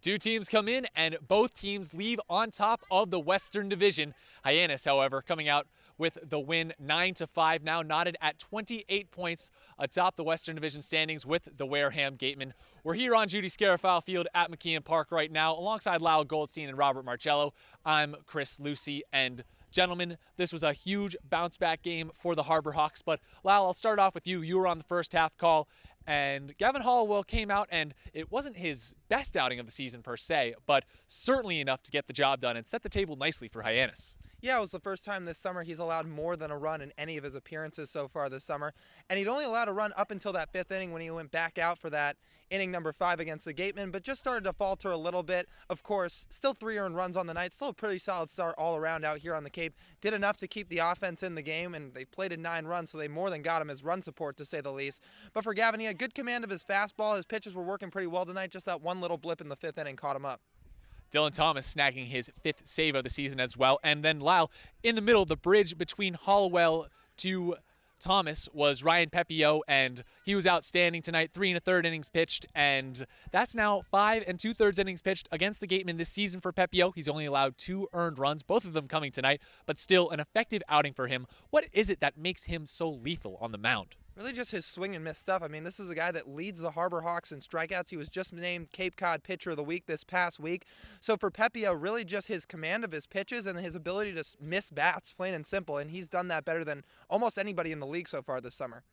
Two teams come in and both teams leave on top of the Western Division. Hyannis, however, coming out with the win 9-5, now knotted at 28 points atop the Western Division standings with the Wareham Gatemen. We're here on Judy Scarafile Field at McKeon Park right now alongside Lyle Goldstein and Robert Marcello. I'm Chris Lucey, and gentlemen, this was a huge bounce-back game for the Harbor Hawks. But Lyle, I'll start off with you. You were on the first half call, and Gavin Hollowell came out, and it wasn't his best outing of the season per se, but certainly enough to get the job done and set the table nicely for Hyannis. Yeah, it was the first time this summer he's allowed more than a run in any of his appearances so far this summer. And he'd only allowed a run up until that fifth inning when he went back out for that inning number 5 against the Gatemen, but just started to falter a little bit. Of course, still 3 earned runs on the night. Still a pretty solid start all around out here on the Cape. Did enough to keep the offense in the game, and they plated 9 runs, so they more than got him as run support, to say the least. But for Gavin, he had good command of his fastball. His pitches were working pretty well tonight. Just that one little blip in the 5th inning caught him up. Dylan Thomas snagging his 5th save of the season as well. And then Lyle, in the middle, the bridge between Hollowell to Thomas was Ryan Pepio, and he was outstanding tonight. 3 1/3 innings pitched, and that's now 5 2/3 innings pitched against the Gatemen this season for Pepio. He's only allowed 2 earned runs, both of them coming tonight, but still an effective outing for him. What is it that makes him so lethal on the mound? Really just his swing and miss stuff. I mean, this is a guy that leads the Harbor Hawks in strikeouts. He was just named Cape Cod Pitcher of the Week this past week. So for Pepio, really just his command of his pitches and his ability to miss bats, plain and simple. And he's done that better than almost anybody in the league so far this summer.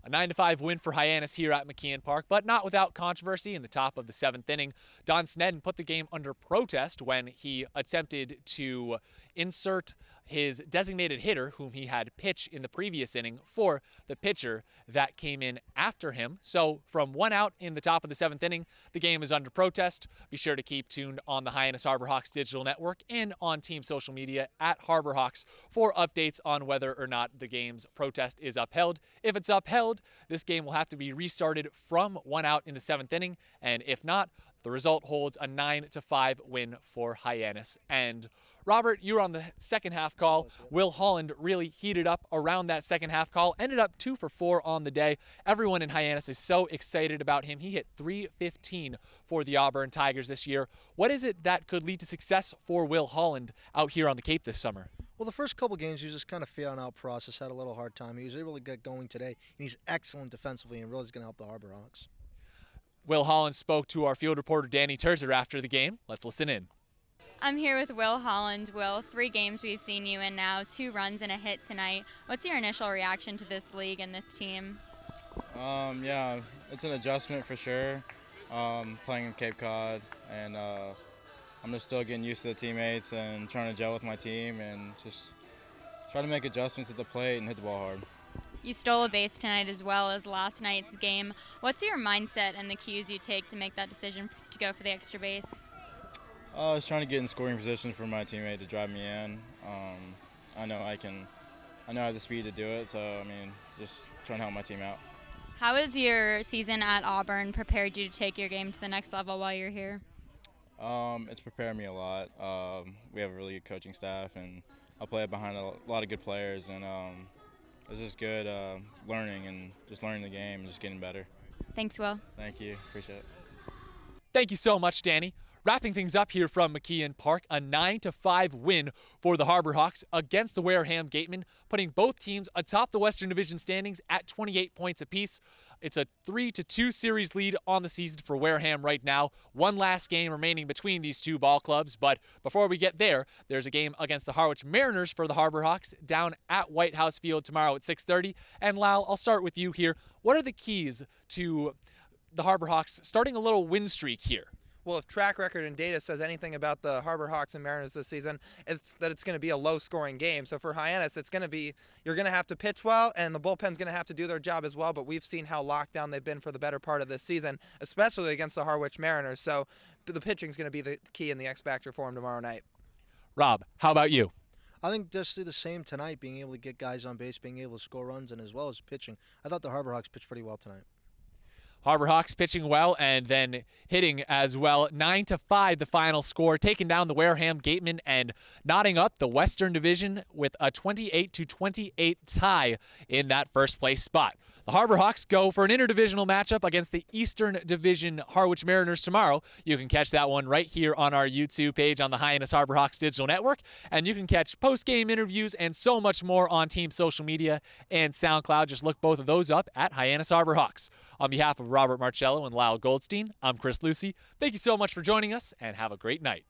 A 9-5 win for Hyannis here at McKeon Park, but not without controversy. In the top of the 7th inning, Don Snedden put the game under protest when he attempted to insert his designated hitter, whom he had pitch in the previous inning, for the pitcher that came in after him. So from 1 out in the top of the 7th inning, the game is under protest. Be sure to keep tuned on the Hyannis Harbor Hawks digital network and on team social media at Harbor Hawks for updates on whether or not the game's protest is upheld. If it's upheld, this game will have to be restarted from 1 out in the 7th inning, and if not, the result holds a 9-5 win for Hyannis. And Robert, you were on the second half call. Will Holland really heated up around that second half call. Ended up 2 for 4 on the day. Everyone in Hyannis is so excited about him. He hit .315 for the Auburn Tigers this year. What is it that could lead to success for Will Holland out here on the Cape this summer? Well, the first couple games, he was just kind of feeling out process, had a little hard time. He was able to get going today, and he's excellent defensively and really is going to help the Harbor Hawks. Will Holland spoke to our field reporter Dani Terzer after the game. Let's listen in. I'm here with Will Holland. Will, 3 games we've seen you in now, 2 runs and a hit tonight. What's your initial reaction to this league and this team? Yeah, it's an adjustment for sure, playing in Cape Cod, and I'm just still getting used to the teammates and trying to gel with my team and just try to make adjustments at the plate and hit the ball hard. You stole a base tonight as well as last night's game. What's your mindset and the cues you take to make that decision to go for the extra base? I was trying to get in scoring position for my teammate to drive me in. I know I have the speed to do it, so I mean, just trying to help my team out. How has your season at Auburn prepared you to take your game to the next level while you're here? It's prepared me a lot. We have a really good coaching staff, and I play behind a lot of good players, and it's just good learning and just learning the game and just getting better. Thanks, Will. Thank you. Appreciate it. Thank you so much, Dani. Wrapping things up here from McKeon Park, a 9-5 win for the Harbor Hawks against the Wareham Gatemen, putting both teams atop the Western Division standings at 28 points apiece. It's a 3-2 series lead on the season for Wareham right now. One last game remaining between these two ball clubs, but before we get there, there's a game against the Harwich Mariners for the Harbor Hawks down at White House Field tomorrow at 6:30. And Lyle, I'll start with you here. What are the keys to the Harbor Hawks starting a little win streak here? Well, if track record and data says anything about the Harbor Hawks and Mariners this season, it's that it's going to be a low-scoring game. So for Hyannis, it's going to be you're going to have to pitch well, and the bullpen's going to have to do their job as well. But we've seen how locked down they've been for the better part of this season, especially against the Harwich Mariners. So the pitching's going to be the key and the X factor for them tomorrow night. Rob, how about you? I think just the same tonight, being able to get guys on base, being able to score runs, and as well as pitching. I thought the Harbor Hawks pitched pretty well tonight. Harbor Hawks pitching well and then hitting as well. 9-5 the final score, taking down the Wareham Gatemen and knotting up the Western Division with a 28-28 tie in that first place spot. The Harbor Hawks go for an interdivisional matchup against the Eastern Division Harwich Mariners tomorrow. You can catch that one right here on our YouTube page on the Hyannis Harbor Hawks Digital Network. And you can catch post-game interviews and so much more on team social media and SoundCloud. Just look both of those up at Hyannis Harbor Hawks. On behalf of Robert Marcello and Lyle Goldstein, I'm Chris Lucey. Thank you so much for joining us, and have a great night.